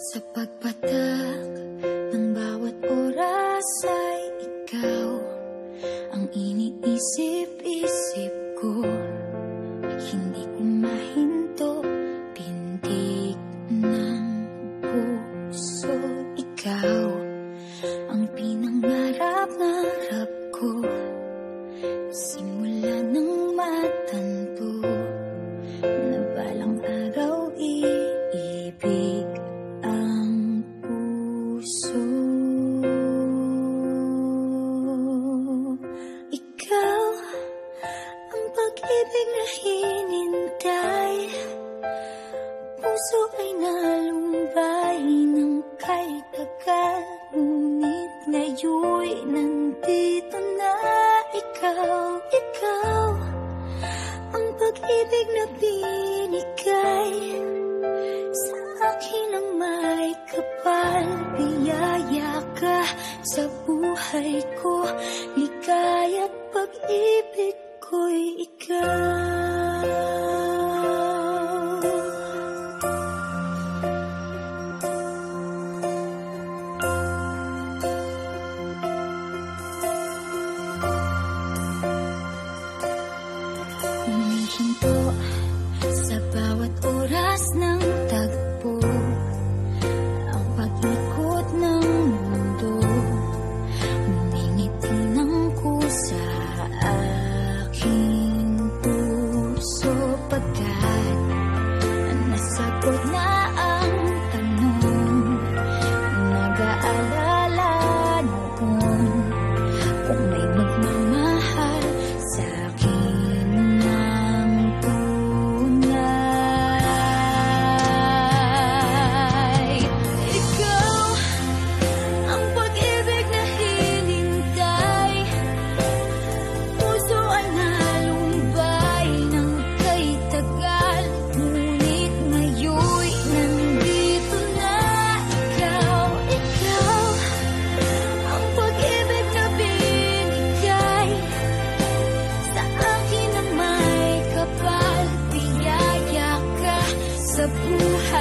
Sa pagpatak ng bawat oras ay ikaw ang iniisip-isip ko. Hindi ko mahinto, pintig ng puso. Ikaw ang pinangarap-ngarap ko, simula nang matanto na balang araw iibig ang puso. Ikaw ang pag-ibig na hinintay, puso ay nalumbay ng kay tagal, ngunit ngayon'y nandito na ikaw. Ikaw ang pag-ibig na binigay sa akin ang may kapal. Biyaya ka sa buhay ko, ligaya't pag-ibig ko'y ikaw. Humihinto sa bawat oras ng tagpo, ang pag-ikot ng mundo, humingiti ng kusa aking puso. Pagkat nasagot na ang tanong, nag-aalala noon kung may magmamahal sa akin ng tunay. Ikaw ang pag-ibig na hinintay, puso ay nalumbay ng kay tagal, ngunit ngayon'y nandito na ikaw. Ikaw ang pag-ibig na binigay sa akin ang may kapal. Biyaya ka sa buhay